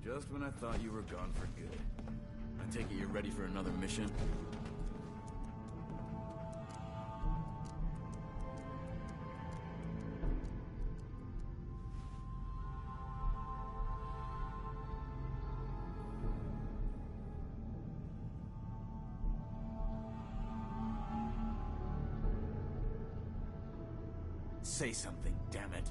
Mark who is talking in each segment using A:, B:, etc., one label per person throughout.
A: Just when I thought you were gone for good. I take it you're ready for another mission? Say something, damn it.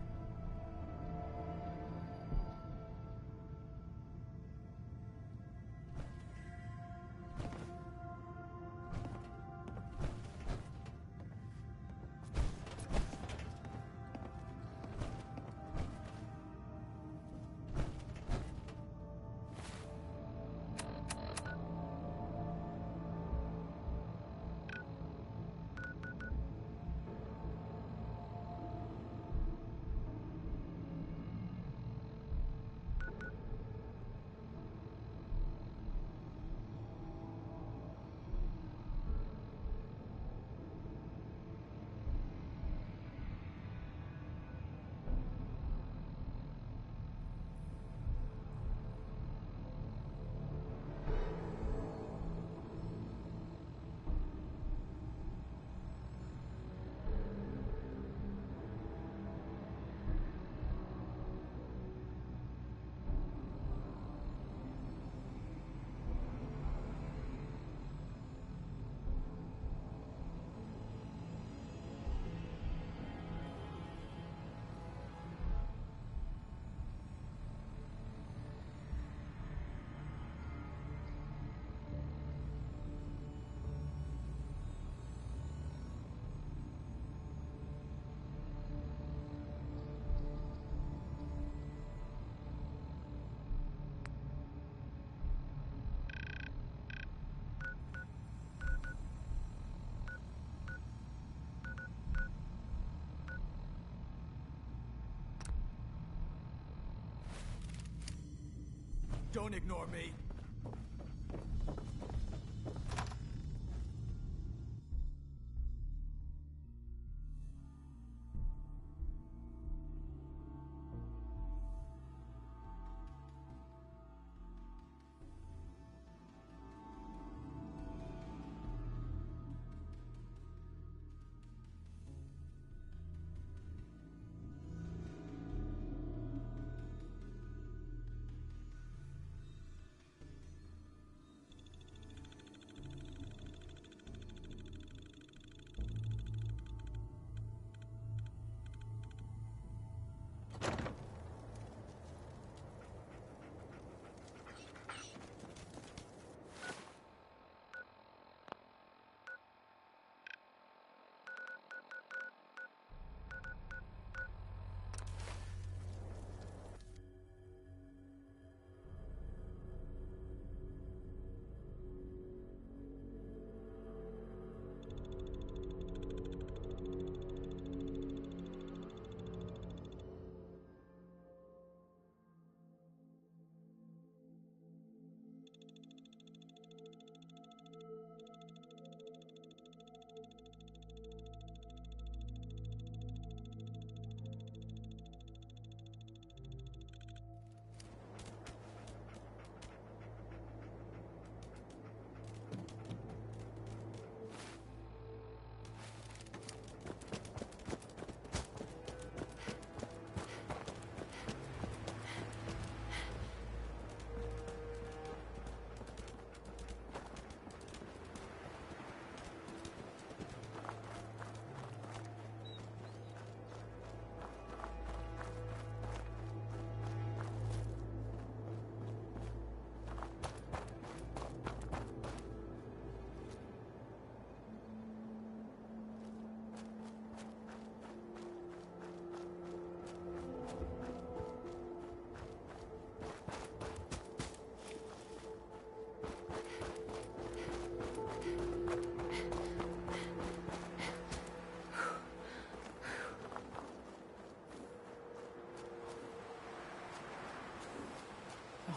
A: Don't ignore me.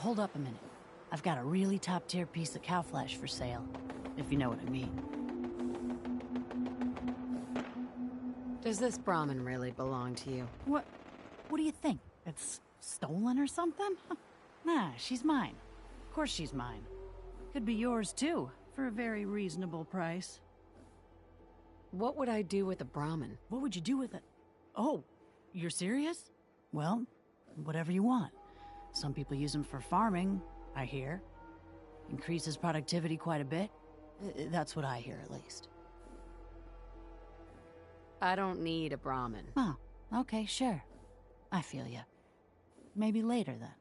B: Hold up a minute. I've got a really top-tier piece of cow flesh for sale, if you know what I mean.
C: Does this Brahmin really belong to you?
B: What do you think? It's stolen or something? Nah, she's mine. Of course she's mine. Could be yours too, for a very reasonable price.
C: What would I do with a Brahmin?
B: What would you do with it? Oh, you're serious? Well, whatever you want. Some people use them for farming, I hear. Increases productivity quite a bit. That's what I hear, at least.
C: I don't need a Brahmin.
B: Oh, okay, sure. I feel ya. Maybe later, then.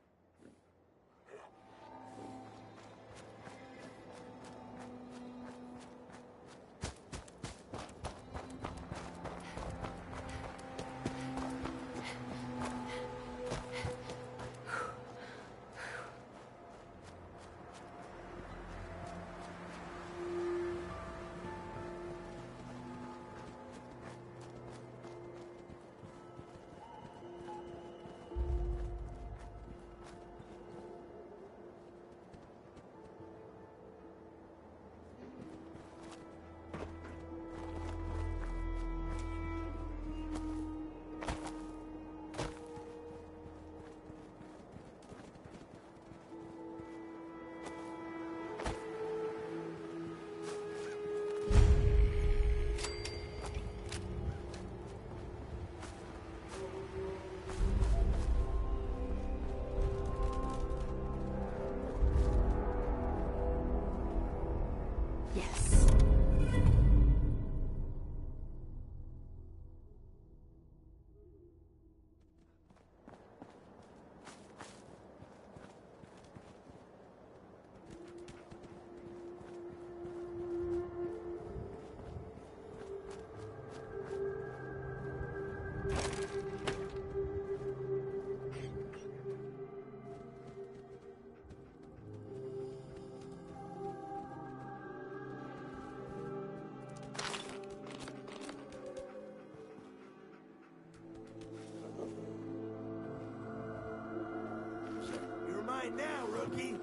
B: Yes.
D: You're mine now, rookie.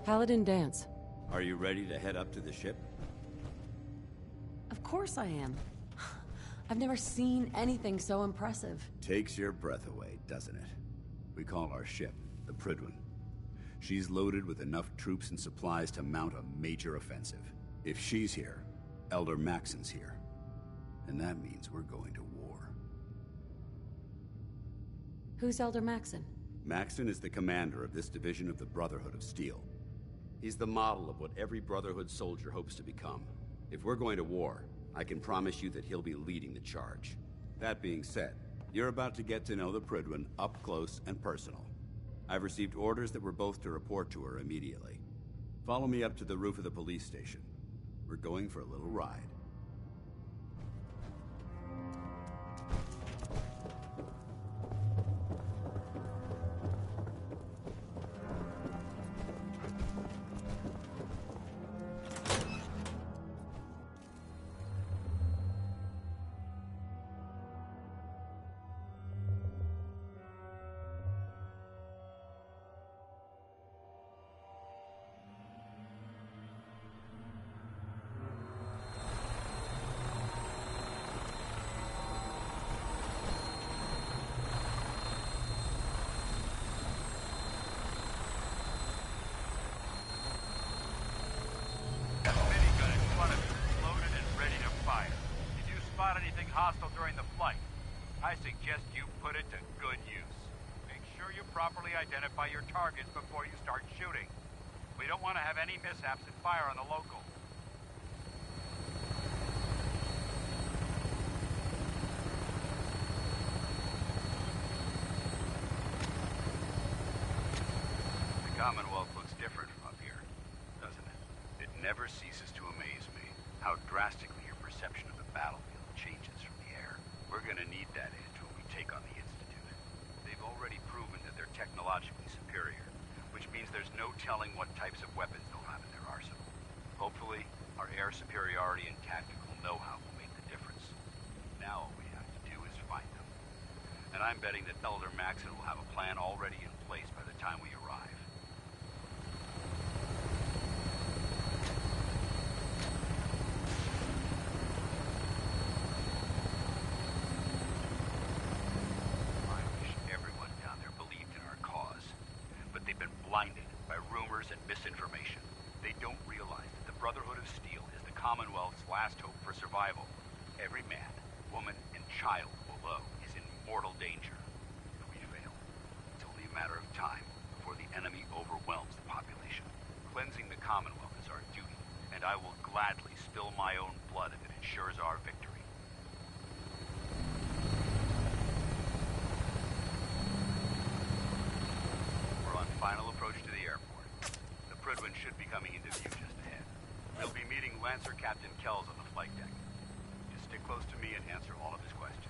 C: Paladin dance.
E: Are you ready to head up to the ship?
C: Of course I am. I've never seen anything so impressive.
E: Takes your breath away, doesn't it? We call our ship the Prydwen. She's loaded with enough troops and supplies to mount a major offensive. If she's here, Elder Maxon's here. And that means we're going to war.
C: Who's Elder Maxon?
E: Maxon is the commander of this division of the Brotherhood of Steel. He's the model of what every Brotherhood soldier hopes to become. If we're going to war, I can promise you that he'll be leading the charge. That being said, you're about to get to know the Prydwen up close and personal. I've received orders that we're both to report to her immediately. Follow me up to the roof of the police station. We're going for a little ride.
F: Hostile during the flight. I suggest you put it to good use. Make sure you properly identify your targets before you start shooting. We don't want to have any mishaps and fire on the local. The Commonwealth looks different from up here, doesn't it? It never ceases to amaze me how drastically your perception of the battlefield changes from the air. We're gonna need that edge when we take on the Institute. They've already proven that they're technologically superior, which means there's no telling what types of weapons they'll have in their arsenal. Hopefully, our air superiority and tactical know-how will make the difference. Now all we have to do is find them. And I'm betting that Elder Maxon will have a plan already in place by the time we arrive. Blinded by rumors and misinformation. They don't realize that the Brotherhood of Steel is the Commonwealth's last hope for survival. Every man, woman, and child below is in mortal danger. If we fail, it's only a matter of time before the enemy overwhelms the population. Cleansing the Commonwealth is our duty, and I will gladly spill my own blood if it ensures our victory. Final approach to the airport. The Prydwen should be coming into view just ahead. We'll be meeting Lancer Captain Kells on the flight deck. Just stick close to me and answer all of his questions.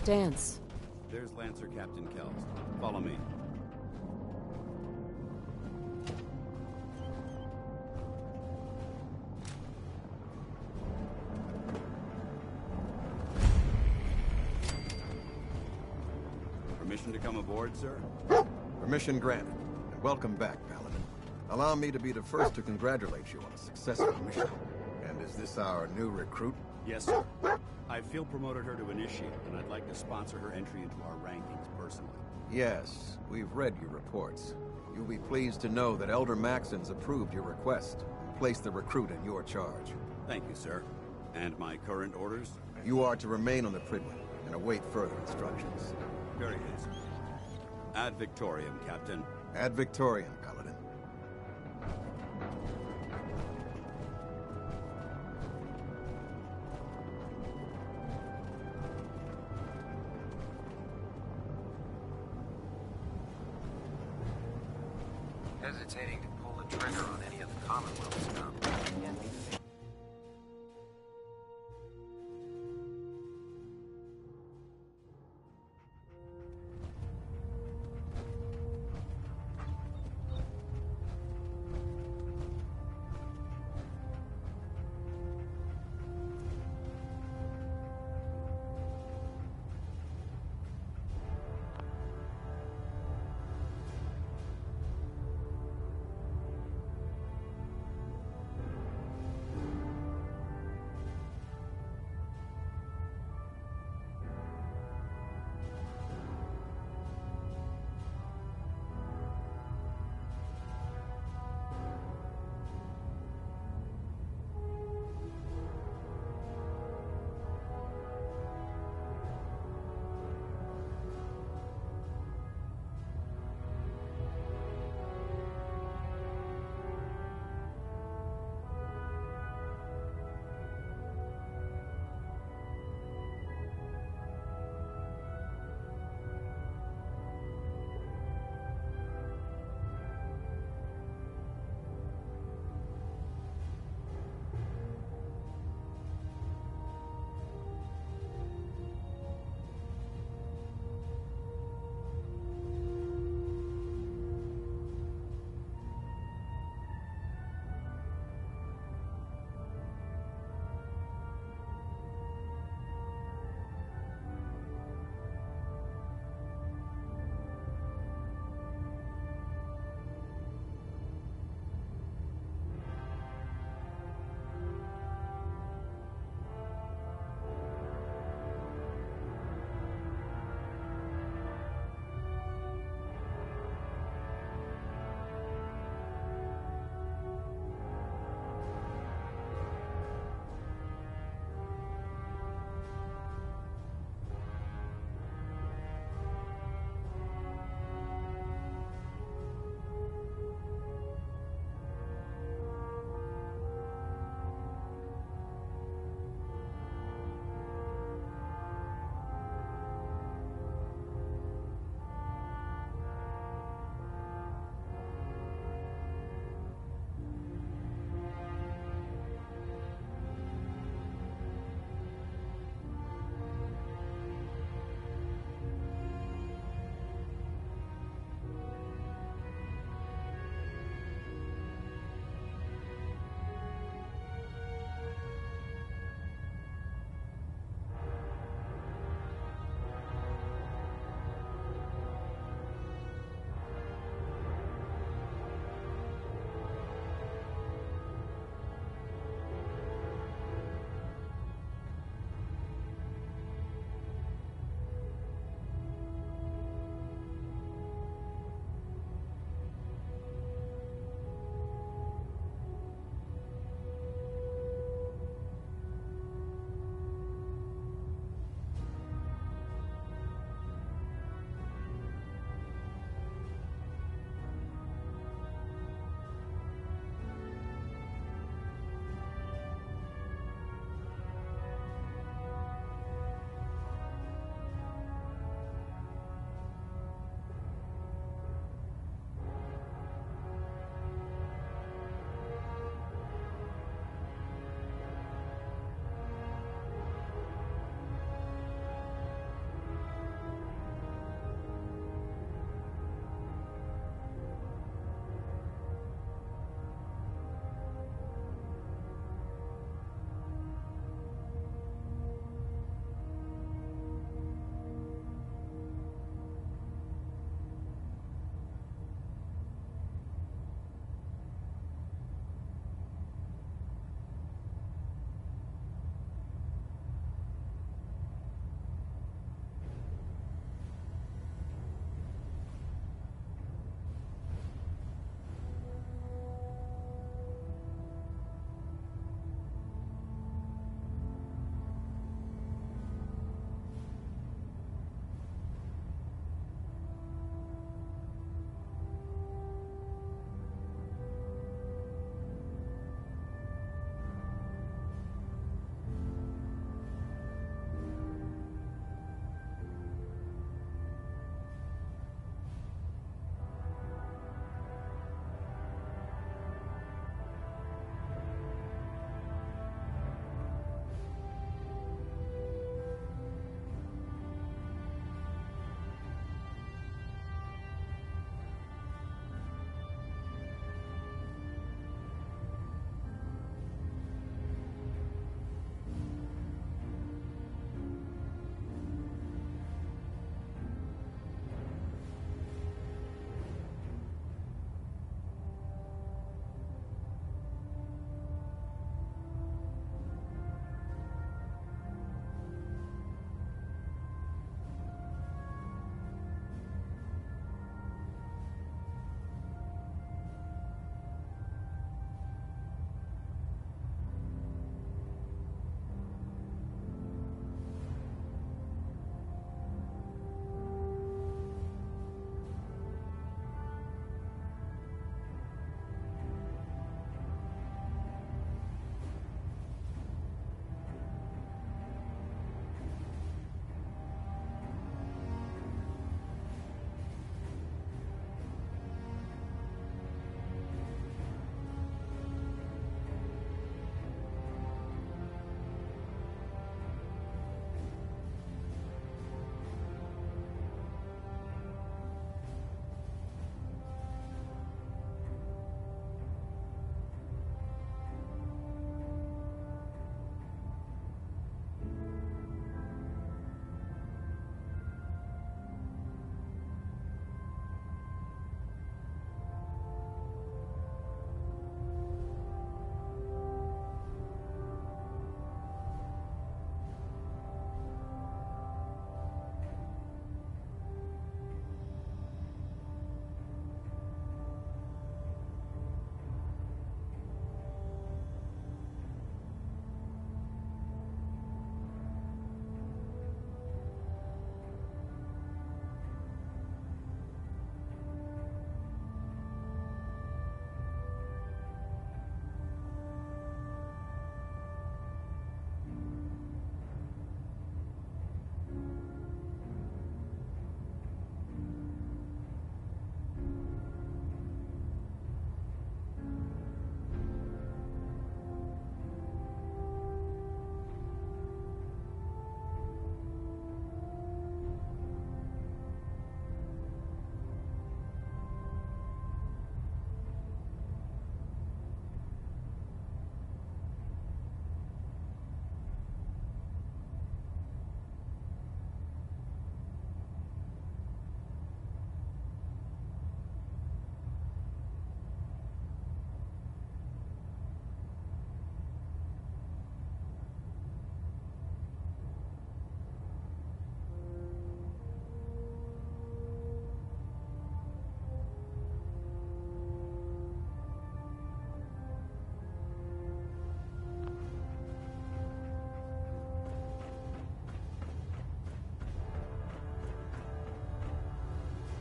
C: dance.
E: There's Lancer Captain Kells. Follow me. Permission to come aboard, sir?
G: Permission granted. And welcome back, Paladin. Allow me to be the first to congratulate you on a successful mission. And is this our new recruit?
E: Yes, sir. I feel promoted her to initiate, and I'd like to sponsor her entry into our rankings personally.
G: Yes, we've read your reports. You'll be pleased to know that Elder Maxon's approved your request and placed the recruit in your charge.
E: Thank you, sir. And my current orders?
G: You are to remain on the Pridwin and await further instructions.
E: Very good, sir. Ad Victoriam, Captain.
G: Ad Victoriam, Paladin.
H: Hesitating to pull the trigger on any of the Commonwealth scum.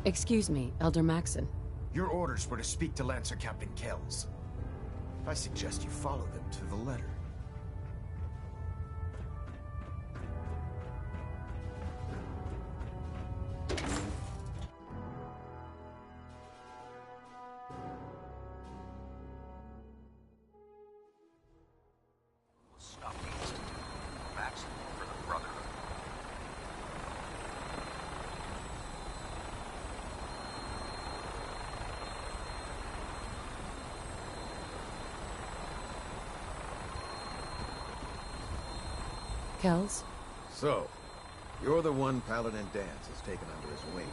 C: Excuse me, Elder Maxon.
I: Your orders were to speak to Lancer Captain Kells. I suggest you follow them to the letter.
H: Stop the Institute. Maxon for the Brotherhood.
C: Kells?
G: So, you're the one Paladin Danse has taken under his wing.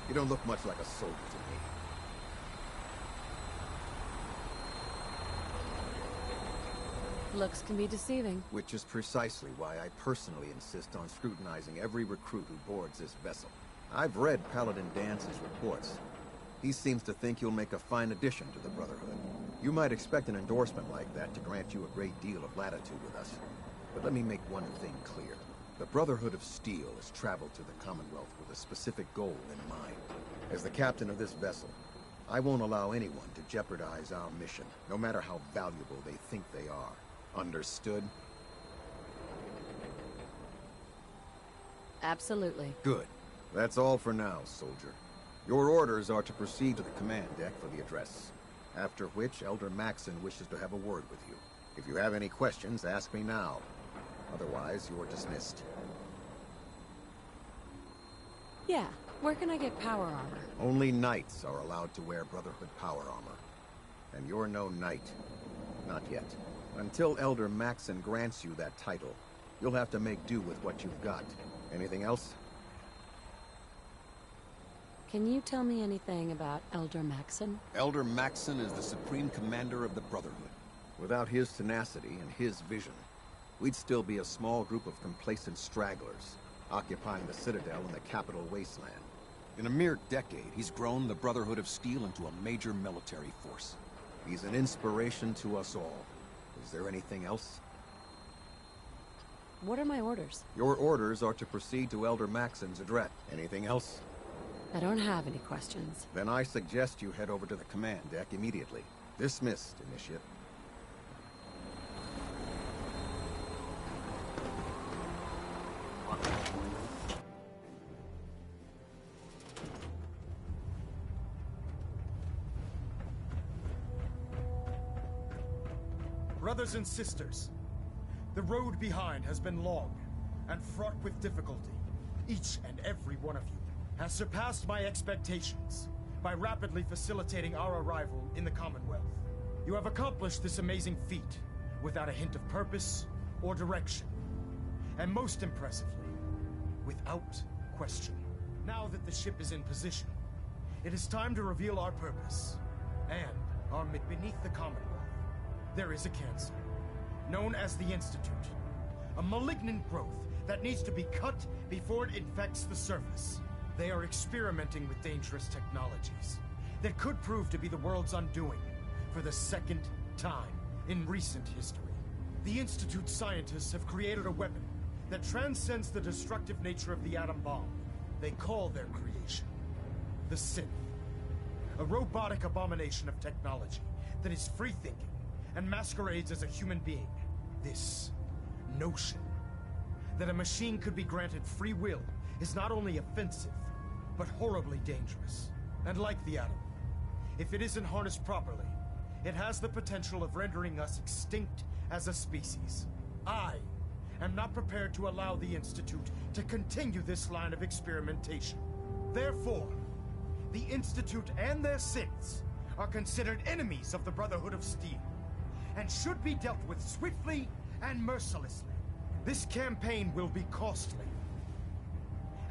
G: You don't look much like a soldier to me.
C: Looks can be deceiving.
G: Which is precisely why I personally insist on scrutinizing every recruit who boards this vessel. I've read Paladin Dance's reports. He seems to think you'll make a fine addition to the Brotherhood. You might expect an endorsement like that to grant you a great deal of latitude with us. But let me make one thing clear. The Brotherhood of Steel has traveled to the Commonwealth with a specific goal in mind. As the captain of this vessel, I won't allow anyone to jeopardize our mission, no matter how valuable they think they are. Understood?
C: Absolutely.
G: Good. That's all for now, soldier. Your orders are to proceed to the command deck for the address. After which, Elder Maxon wishes to have a word with you. If you have any questions, ask me now. Otherwise, you're dismissed.
C: Yeah, where can I get power armor?
G: Only knights are allowed to wear Brotherhood power armor. And you're no knight. Not yet. Until Elder Maxon grants you that title, you'll have to make do with what you've got. Anything else?
C: Can you tell me anything about Elder Maxon?
G: Elder Maxon is the supreme commander of the Brotherhood. Without his tenacity and his vision, we'd still be a small group of complacent stragglers, occupying the Citadel in the capital wasteland. In a mere decade, he's grown the Brotherhood of Steel into a major military force. He's an inspiration to us all. Is there anything else?
C: What are my orders?
G: Your orders are to proceed to Elder Maxon's address. Anything else?
C: I don't have any questions.
G: Then I suggest you head over to the command deck immediately. Dismissed, Initiate.
I: Brothers and sisters, the road behind has been long and fraught with difficulty. Each and every one of you has surpassed my expectations by rapidly facilitating our arrival in the Commonwealth. You have accomplished this amazing feat without a hint of purpose or direction. And most impressively, without question. Now that the ship is in position, it is time to reveal our purpose and our beneath the Commonwealth. There is a cancer, known as the Institute. A malignant growth that needs to be cut before it infects the surface. They are experimenting with dangerous technologies that could prove to be the world's undoing for the second time in recent history. The Institute's scientists have created a weapon that transcends the destructive nature of the atom bomb. They call their creation the Synth, a robotic abomination of technology that is free-thinking and masquerades as a human being. This notion that a machine could be granted free will is not only offensive, but horribly dangerous. And like the atom, if it isn't harnessed properly, it has the potential of rendering us extinct as a species. I am not prepared to allow the Institute to continue this line of experimentation. Therefore, the Institute and their synths are considered enemies of the Brotherhood of Steel, and should be dealt with swiftly and mercilessly. This campaign will be costly,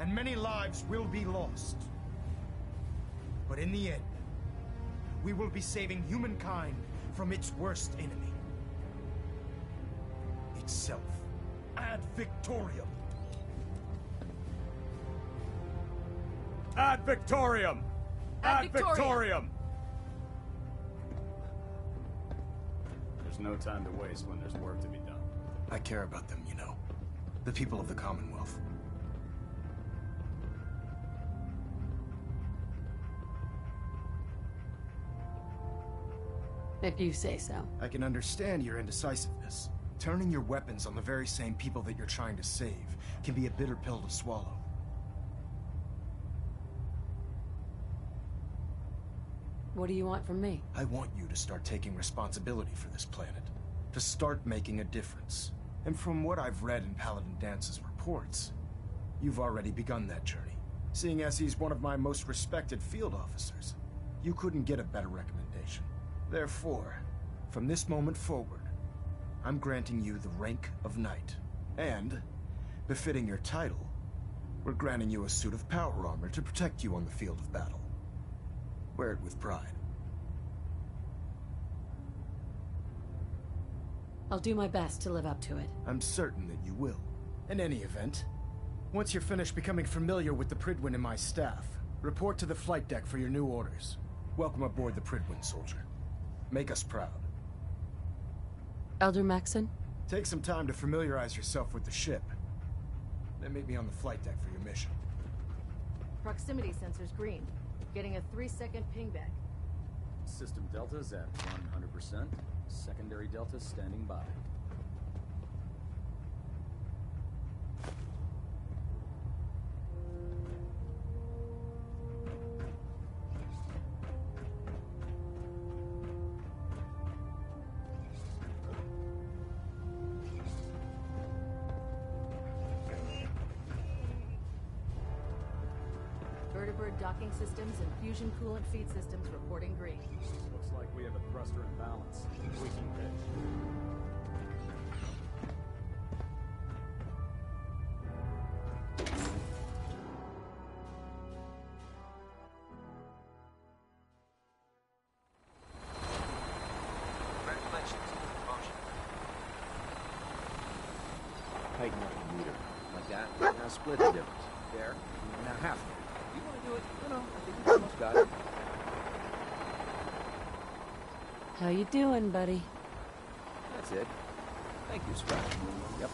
I: and many lives will be lost. But in the end, we will be saving humankind from its worst enemy. Itself. Ad Victoriam!
A: Ad Victoriam! Ad Victoriam! There's no time to waste when there's work to be done.
I: I care about them, you know. The people of the Commonwealth.
C: If you say so.
I: I can understand your indecisiveness. Turning your weapons on the very same people that you're trying to save can be a bitter pill to swallow.
C: What do you want from me?
I: I want you to start taking responsibility for this planet. To start making a difference. And from what I've read in Paladin Dance's reports, you've already begun that journey. Seeing as he's one of my most respected field officers, you couldn't get a better recommendation. Therefore, from this moment forward, I'm granting you the rank of Knight. And, befitting your title, we're granting you a suit of power armor to protect you on the field of battle. Wear it with pride.
C: I'll do my best to live up to it.
I: I'm certain that you will. In any event, once you're finished becoming familiar with the Pridwin and my staff, report to the flight deck for your new orders. Welcome aboard the Pridwin, soldier. Make us proud.
C: Elder Maxon?
I: Take some time to familiarize yourself with the ship. Then meet me on the flight deck for your mission.
J: Proximity sensor's green. Getting a 3-second pingback.
K: System delta's at 100%. Secondary delta standing by.
J: Vertibird docking systems and fusion coolant feed systems reporting green.
K: Looks like we have a thruster imbalance. Tweaking pitch.
H: Congratulations on the promotion.
L: Tighten up the meter. Like that. Now split the difference. There. Now half. You want to do it? No, I think you almost got it.
C: How you doing, buddy?
L: That's it. Thank you, Scott. Yep.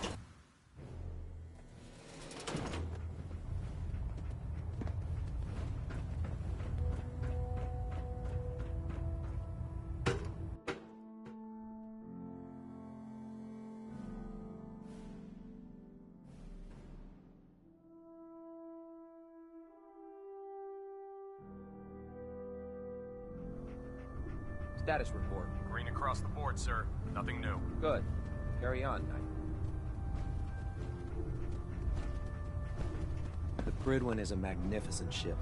L: Status report.
M: Green across the board, sir. Nothing new.
L: Good. Carry on, Knight.
N: The Pridwin is a magnificent ship,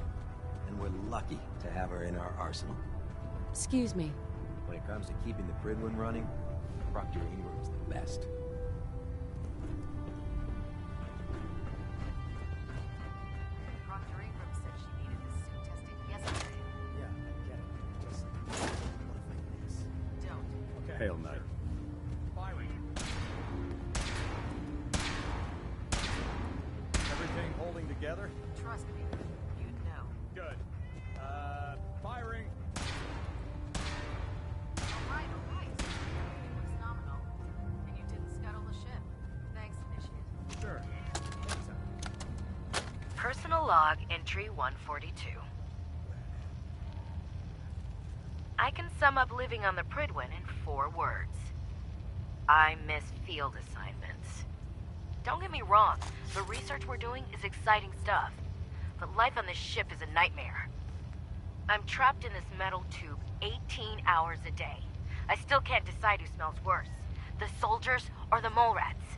N: and we're lucky to have her in our arsenal.
C: Excuse me.
N: When it comes to keeping the Pridwin running, Proctor Ingram's the best.
J: Proctor Ingram said she needed this suit tested yesterday.
K: Yeah, I get it. Just modify this.
J: Don't.
K: Okay. Hail Knight.
M: Firing.
K: Everything holding together?
J: Trust me, you'd know.
M: Good. Firing.
J: All right. It was nominal. And you didn't scuttle the ship. Thanks, Initiate.
K: Sure.
O: Personal log entry 142. I can sum up living on the Pridwin in 4 words. I miss field assignments. Don't get me wrong, the research we're doing is exciting stuff, but life on this ship is a nightmare. I'm trapped in this metal tube 18 hours a day. I still can't decide who smells worse, the soldiers or the mole rats.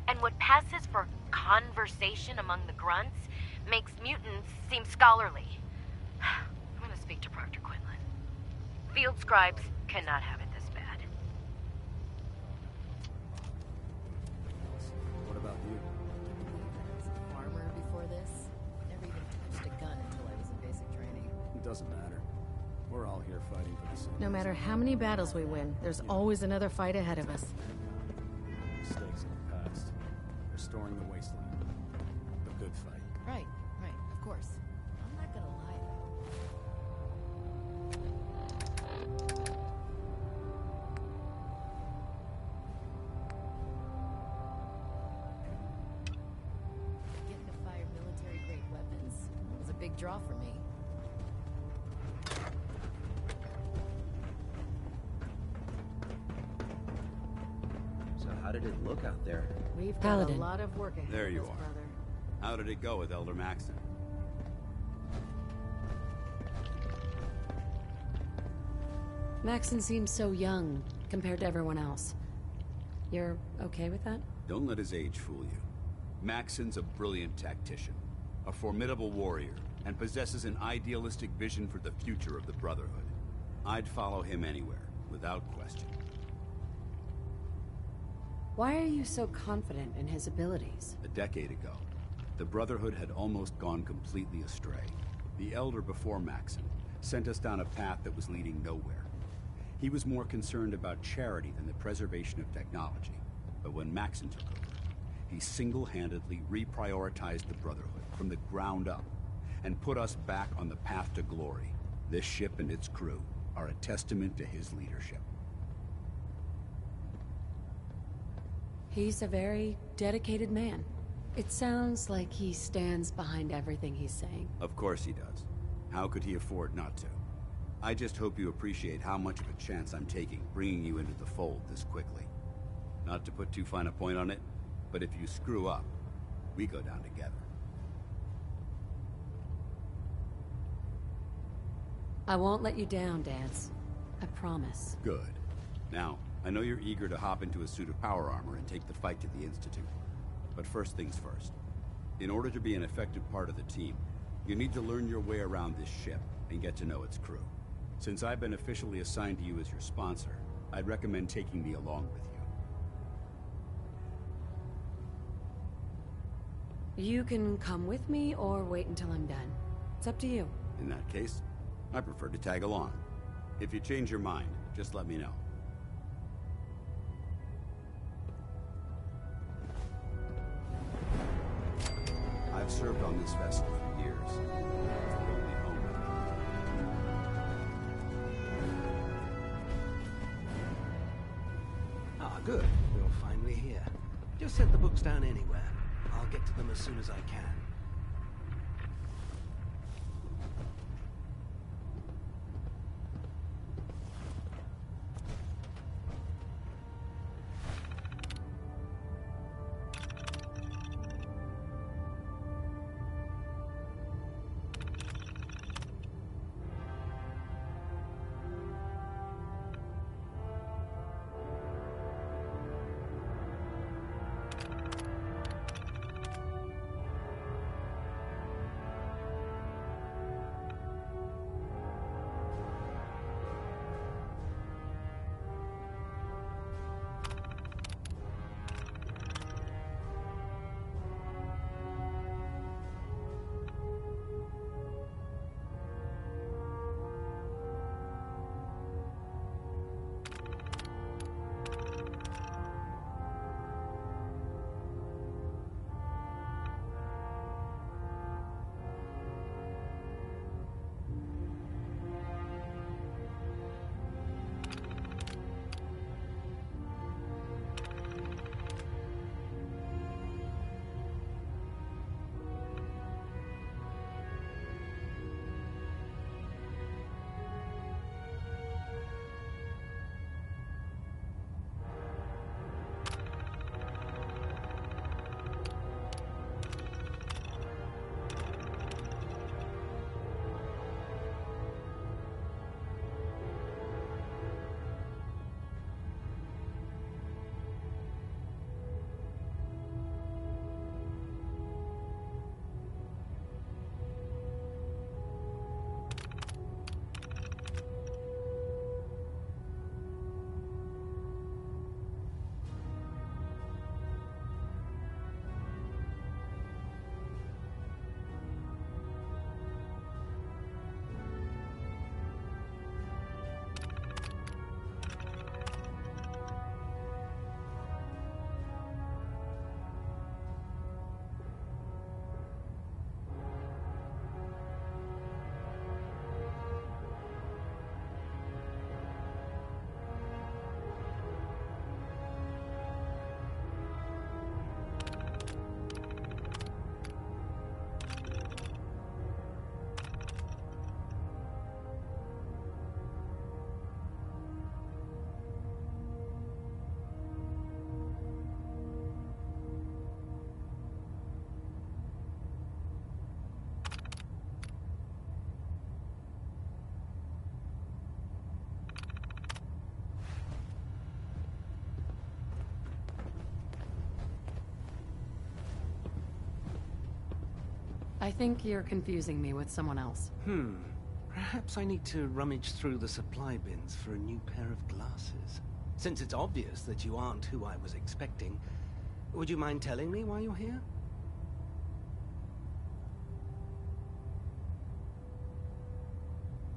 O: And what passes for conversation among the grunts makes mutants seem scholarly. I'm gonna speak to Proctor Quinlan. Field scribes cannot have it this bad.
K: What about you?
J: I was a farmer before this. Never even touched a gun until I was in basic training.
K: It doesn't matter. We're all here fighting for the same.
J: No matter how many battles we win, there's always another fight ahead of us.
K: Mistakes in the past. Restoring the wasteland. A good fight.
J: Right, of course. I'm not gonna lie, though. Getting to fire military-grade weapons was a big draw for me.
N: How did it look out there?
J: We've got
C: Paladin.
J: a lot of work ahead
E: There
J: of
E: you
J: us,
E: are.
J: brother.
E: How did it go with Elder Maxon?
C: Maxon seems so young compared to everyone else. You're okay with that?
E: Don't let his age fool you. Maxon's a brilliant tactician, a formidable warrior, and possesses an idealistic vision for the future of the Brotherhood. I'd follow him anywhere, without question.
C: Why are you so confident in his abilities?
E: A decade ago, the Brotherhood had almost gone completely astray. The Elder before Maxon sent us down a path that was leading nowhere. He was more concerned about charity than the preservation of technology. But when Maxon took over, he single-handedly reprioritized the Brotherhood from the ground up and put us back on the path to glory. This ship and its crew are a testament to his leadership.
C: He's a very dedicated man. It sounds like he stands behind everything he's saying.
E: Of course he does. How could he afford not to? I just hope you appreciate how much of a chance I'm taking bringing you into the fold this quickly. Not to put too fine a point on it, but if you screw up, we go down together.
C: I won't let you down, Dance. I promise.
E: Good. Now, I know you're eager to hop into a suit of power armor and take the fight to the Institute. But first things first. In order to be an effective part of the team, you need to learn your way around this ship and get to know its crew. Since I've been officially assigned to you as your sponsor, I'd recommend taking me along with you.
C: You can come with me or wait until I'm done. It's up to you.
E: In that case, I prefer to tag along. If you change your mind, just let me know. I've served on this vessel for years. It's the only home.
L: Ah, good. You're finally here. Just set the books down anywhere. I'll get to them as soon as I can.
C: I think you're confusing me with someone else.
N: Perhaps I need to rummage through the supply bins for a new pair of glasses. Since it's obvious that you aren't who I was expecting, would you mind telling me why you're here?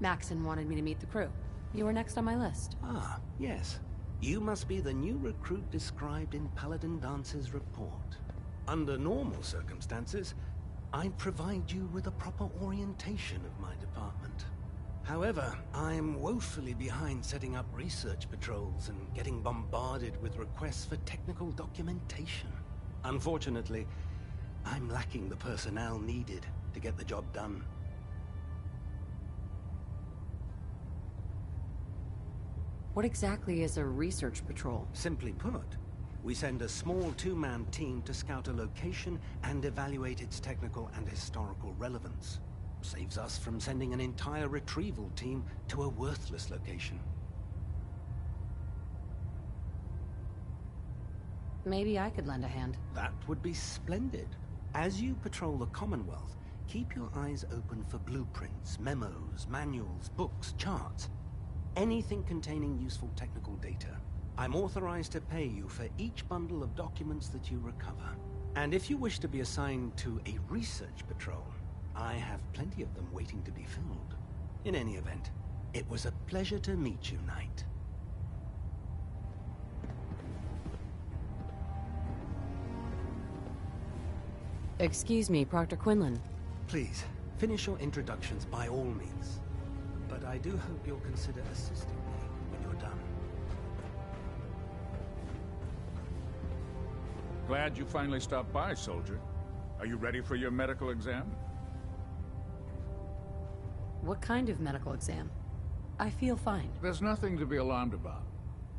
C: Maxon wanted me to meet the crew. You were next on my list.
N: Ah, yes. You must be the new recruit described in Paladin Dance's report. Under normal circumstances, I'd provide you with a proper orientation of my department. However, I'm woefully behind setting up research patrols and getting bombarded with requests for technical documentation. Unfortunately, I'm lacking the personnel needed to get the job done.
C: What exactly is a research patrol?
N: Simply put, we send a small two-man team to scout a location and evaluate its technical and historical relevance. Saves us from sending an entire retrieval team to a worthless location.
C: Maybe I could lend a hand.
N: That would be splendid. As you patrol the Commonwealth, keep your eyes open for blueprints, memos, manuals, books, charts. Anything containing useful technical data. I'm authorized to pay you for each bundle of documents that you recover. And if you wish to be assigned to a research patrol, I have plenty of them waiting to be filled. In any event, it was a pleasure to meet you, Knight.
C: Excuse me, Proctor Quinlan.
N: Please, finish your introductions by all means. But I do hope you'll consider assisting me when you're done.
P: Glad you finally stopped by, soldier. Are you ready for your medical exam?
C: What kind of medical exam? I feel fine.
P: There's nothing to be alarmed about.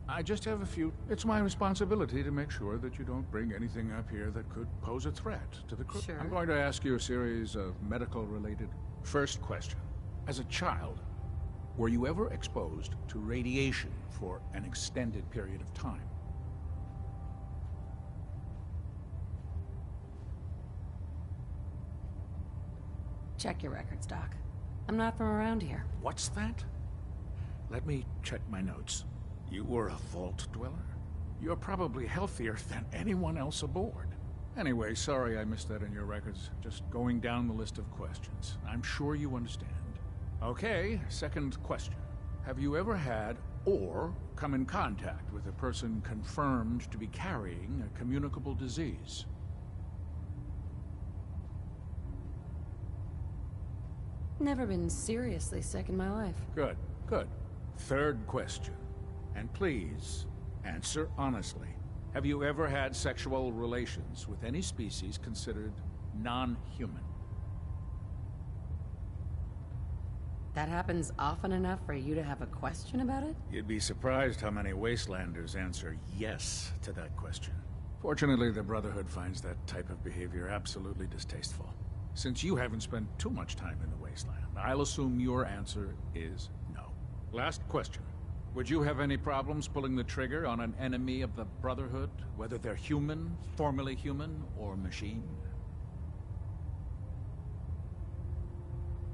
P: I just have a few... It's my responsibility to make sure that you don't bring anything up here that could pose a threat to the crew.
C: Sure.
P: I'm going to ask you a series of medical-related... First question. As a child, were you ever exposed to radiation for an extended period of time?
C: Check your records, Doc. I'm not from around here.
P: What's that? Let me check my notes. You were a vault dweller? You're probably healthier than anyone else aboard. Anyway, sorry I missed that in your records. Just going down the list of questions. I'm sure you understand. Okay, second question. Have you ever had or come in contact with a person confirmed to be carrying a communicable disease?
C: Never been seriously sick in my life.
P: Good, good. Third question. And please, answer honestly. Have you ever had sexual relations with any species considered non-human?
C: That happens often enough for you to have a question about it?
P: You'd be surprised how many Wastelanders answer yes to that question. Fortunately, the Brotherhood finds that type of behavior absolutely distasteful. Since you haven't spent too much time in the Wasteland, I'll assume your answer is no. Last question. Would you have any problems pulling the trigger on an enemy of the Brotherhood, whether they're human, formerly human, or machine?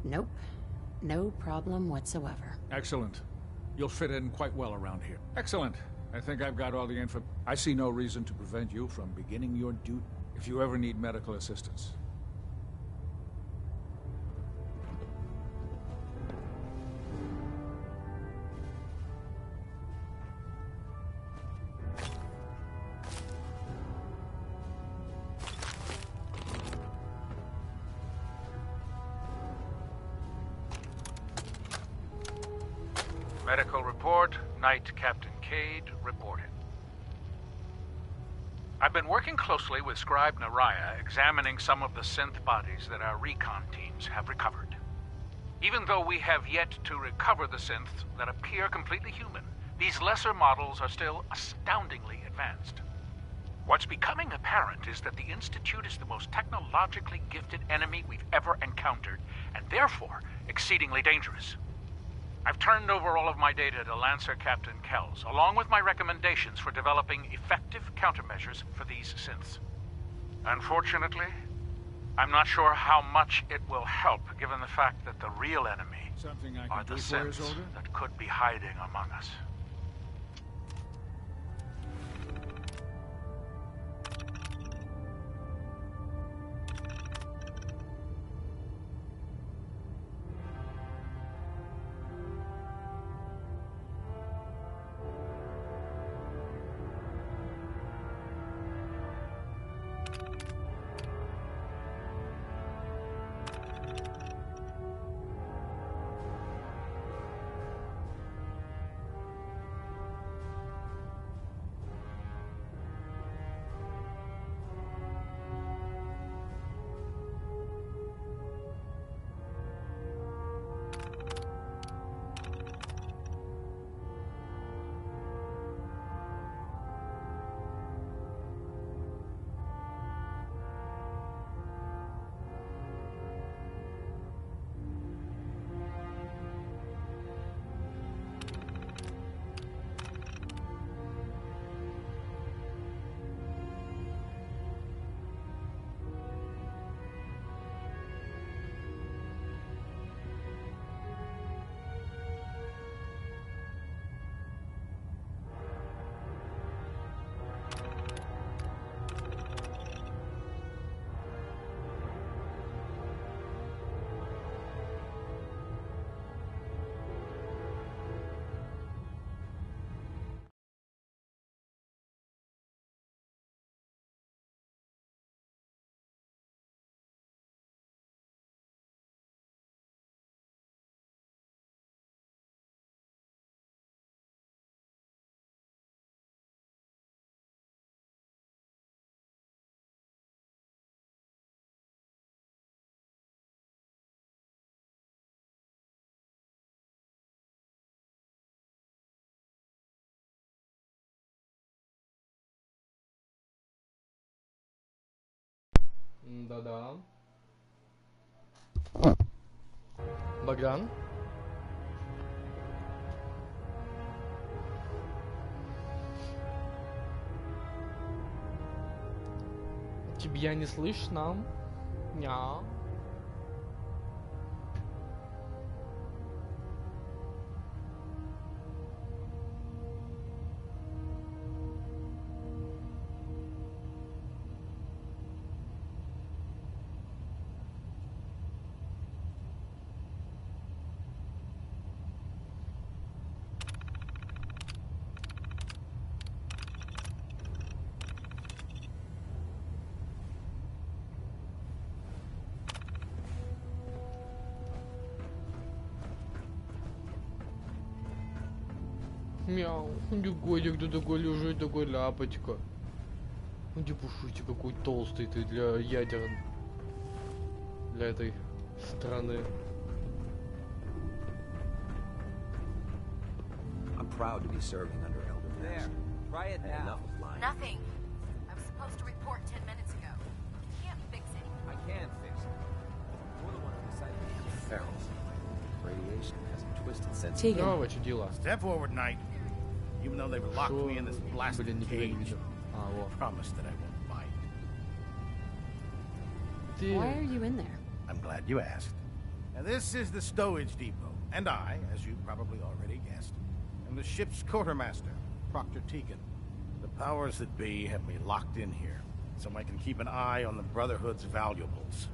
C: Nope. No problem whatsoever.
P: Excellent. You'll fit in quite well around here. Excellent. I think I've got all the info. I see no reason to prevent you from beginning your duty if you ever need medical assistance. Medical report, Knight Captain Cade reported. I've been working closely with Scribe Naraya, examining some of the synth bodies that our recon teams have recovered. Even though we have yet to recover the synths that appear completely human, these lesser models are still astoundingly advanced. What's becoming apparent is that the Institute is the most technologically gifted enemy we've ever encountered, and therefore exceedingly dangerous. I've turned over all of my data to Lancer Captain Kells, along with my recommendations for developing effective countermeasures for these synths. Unfortunately, I'm not sure how much it will help, given the fact that the real enemy
K: Something I
P: are
K: can
P: the
K: do for you,
P: synths
K: soldier?
P: that could be hiding among us.
Q: Да-да. Багран? Тебя не слышно? Ня. Мяу, где Годик, кто такой лежит, такой ляпочка. Где пушите, какой толстый ты для ядер, для этой страны.
L: I'm proud to be serving under Elder
H: There. Try it now.
L: Enough of lying.
J: Nothing. I was supposed to report 10 minutes ago. You can't fix it.
H: I can fix it. You're the one who decided to be
L: Ferals. Radiation has a twisted sense.
Q: Здорово, что дела?
R: Step forward, Knight. Even though they've locked me in this blasted cage, I promise that I won't bite.
C: Why are you in there?
R: I'm glad you asked. Now, this is the stowage depot, and I, as you probably already guessed, am the ship's quartermaster, Proctor Tegan. The powers that be have me locked in here, so I can keep an eye on the Brotherhood's valuables.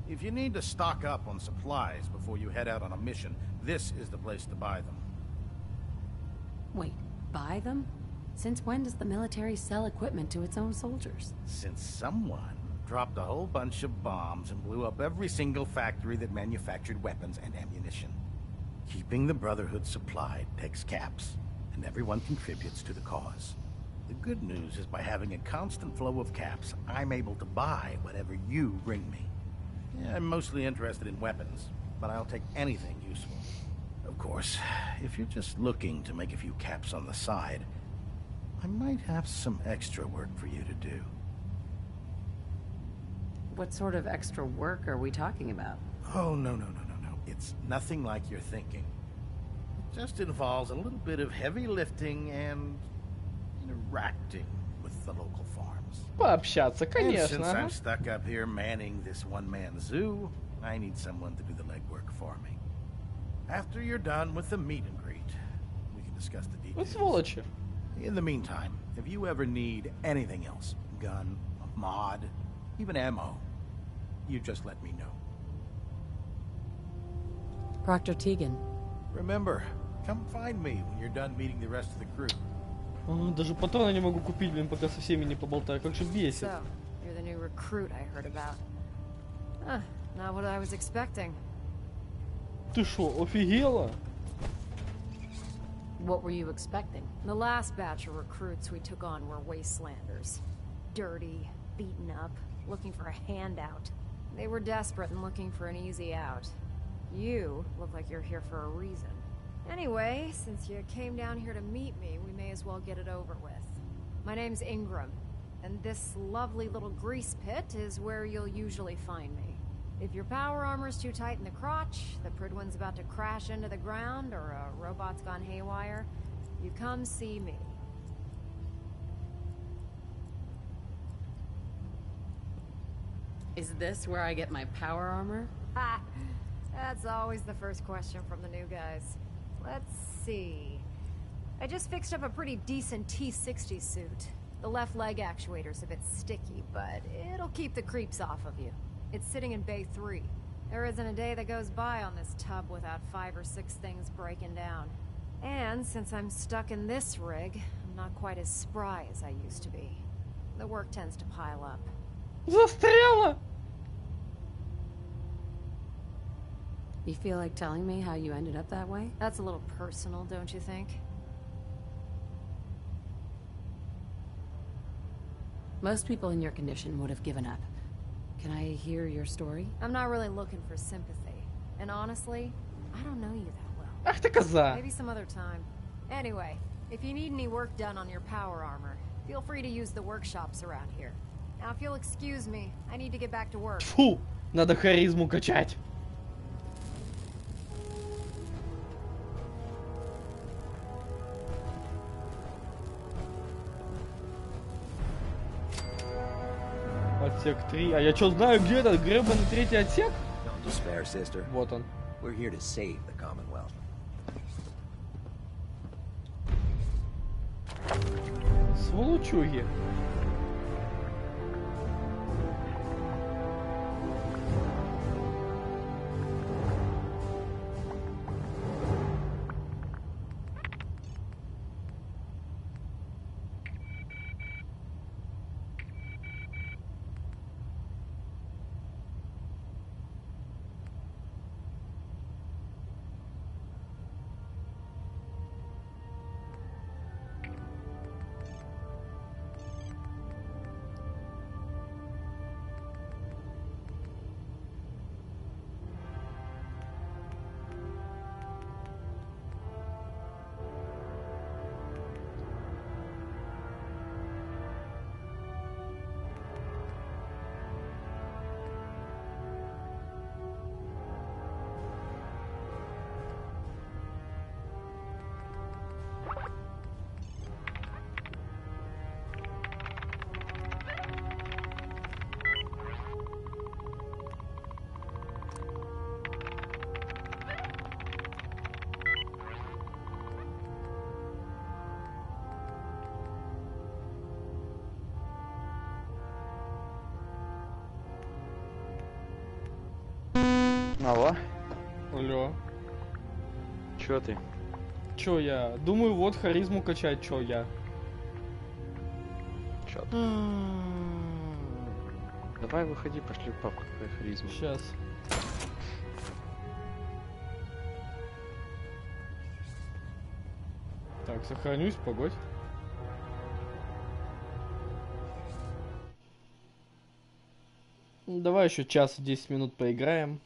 R: If you need to stock up on supplies before you head out on a mission, this is the place to buy them.
C: Wait, buy them? Since when does the military sell equipment to its own soldiers?
R: Since someone dropped a whole bunch of bombs and blew up every single factory that manufactured weapons and ammunition. Keeping the Brotherhood supplied takes caps, and everyone contributes to the cause. The good news is by having a constant flow of caps, I'm able to buy whatever you bring me. Yeah, I'm mostly interested in weapons, but I'll take anything useful. Of course, if you're just looking to make a few caps on the side, I might have some extra work for you to do.
C: What sort of extra work are we talking about?
R: Oh, no. It's nothing like you're thinking. It just involves a little bit of heavy lifting and interacting with the local farms.
Q: Пообщаться,
R: And
Q: конечно.
R: since I'm stuck up here manning this one-man zoo, I need someone to do the legwork for me. After you're done with the meet and greet, we can discuss the details.
Q: Вот сволочи.
R: In the meantime, if you ever need anything else, gun, a mod, even ammo, you just let me know.
C: Proctor Tegan.
R: Remember, come find me when you're done meeting the rest of the crew.
Q: Даже патроны не могу купить, блин, пока со всеми не поболтаю. Как же бесит.
J: So, you're the new recruit I heard about. Huh, not what I was expecting.
Q: Ты шо, офигела?
J: What were you expecting? The last batch of recruits we took on were wastelanders. Dirty, beaten up, looking for a handout. They were desperate and looking for an easy out. You look like you're here for a reason. Anyway, since you came down here to meet me, we may as well get it over with. My name's Ingram, and this lovely little grease pit is where you'll usually find me. If your power armor's too tight in the crotch, the Pridwin's about to crash into the ground, or a robot's gone haywire, you come see me.
C: Is this where I get my power armor?
J: Ha! That's always the first question from the new guys. Let's see. I just fixed up a pretty decent T-60 suit. The left leg actuator's a bit sticky, but it'll keep the creeps off of you. It's sitting in Bay 3. There isn't a day that goes by on this tub without 5 or 6 things breaking down. And since I'm stuck in this rig, I'm not quite as spry as I used to be. The work tends to pile up.
Q: Застряла!
C: You feel like telling me how you ended up that way?
J: That's a little personal, don't you think?
C: Most people in your condition would have given up. Can I hear your story?
J: I'm not really looking for sympathy. And honestly, I don't know you that well.
Q: Ах ты коза!
J: Maybe some other time. Anyway, if you need any work done on your power armor, feel free to use the workshops around here. Now, if you'll excuse me, I need to get back to work.
Q: Фу! Надо харизму качать. Отсек 3. А я что знаю, где этот гребаный третий отсек?
L: Don't despair, sister.
Q: Вот он.
L: We're here to save the Commonwealth.
Q: Сволочуги.
S: Алло?
Q: Алло.
S: Чё ты?
Q: Чё я? Думаю, вот харизму качать, чё я?
S: Чё ты? Давай выходи, пошли в папку твою харизму.
Q: Сейчас. Так, сохранюсь, погодь. Давай еще час 10 минут поиграем.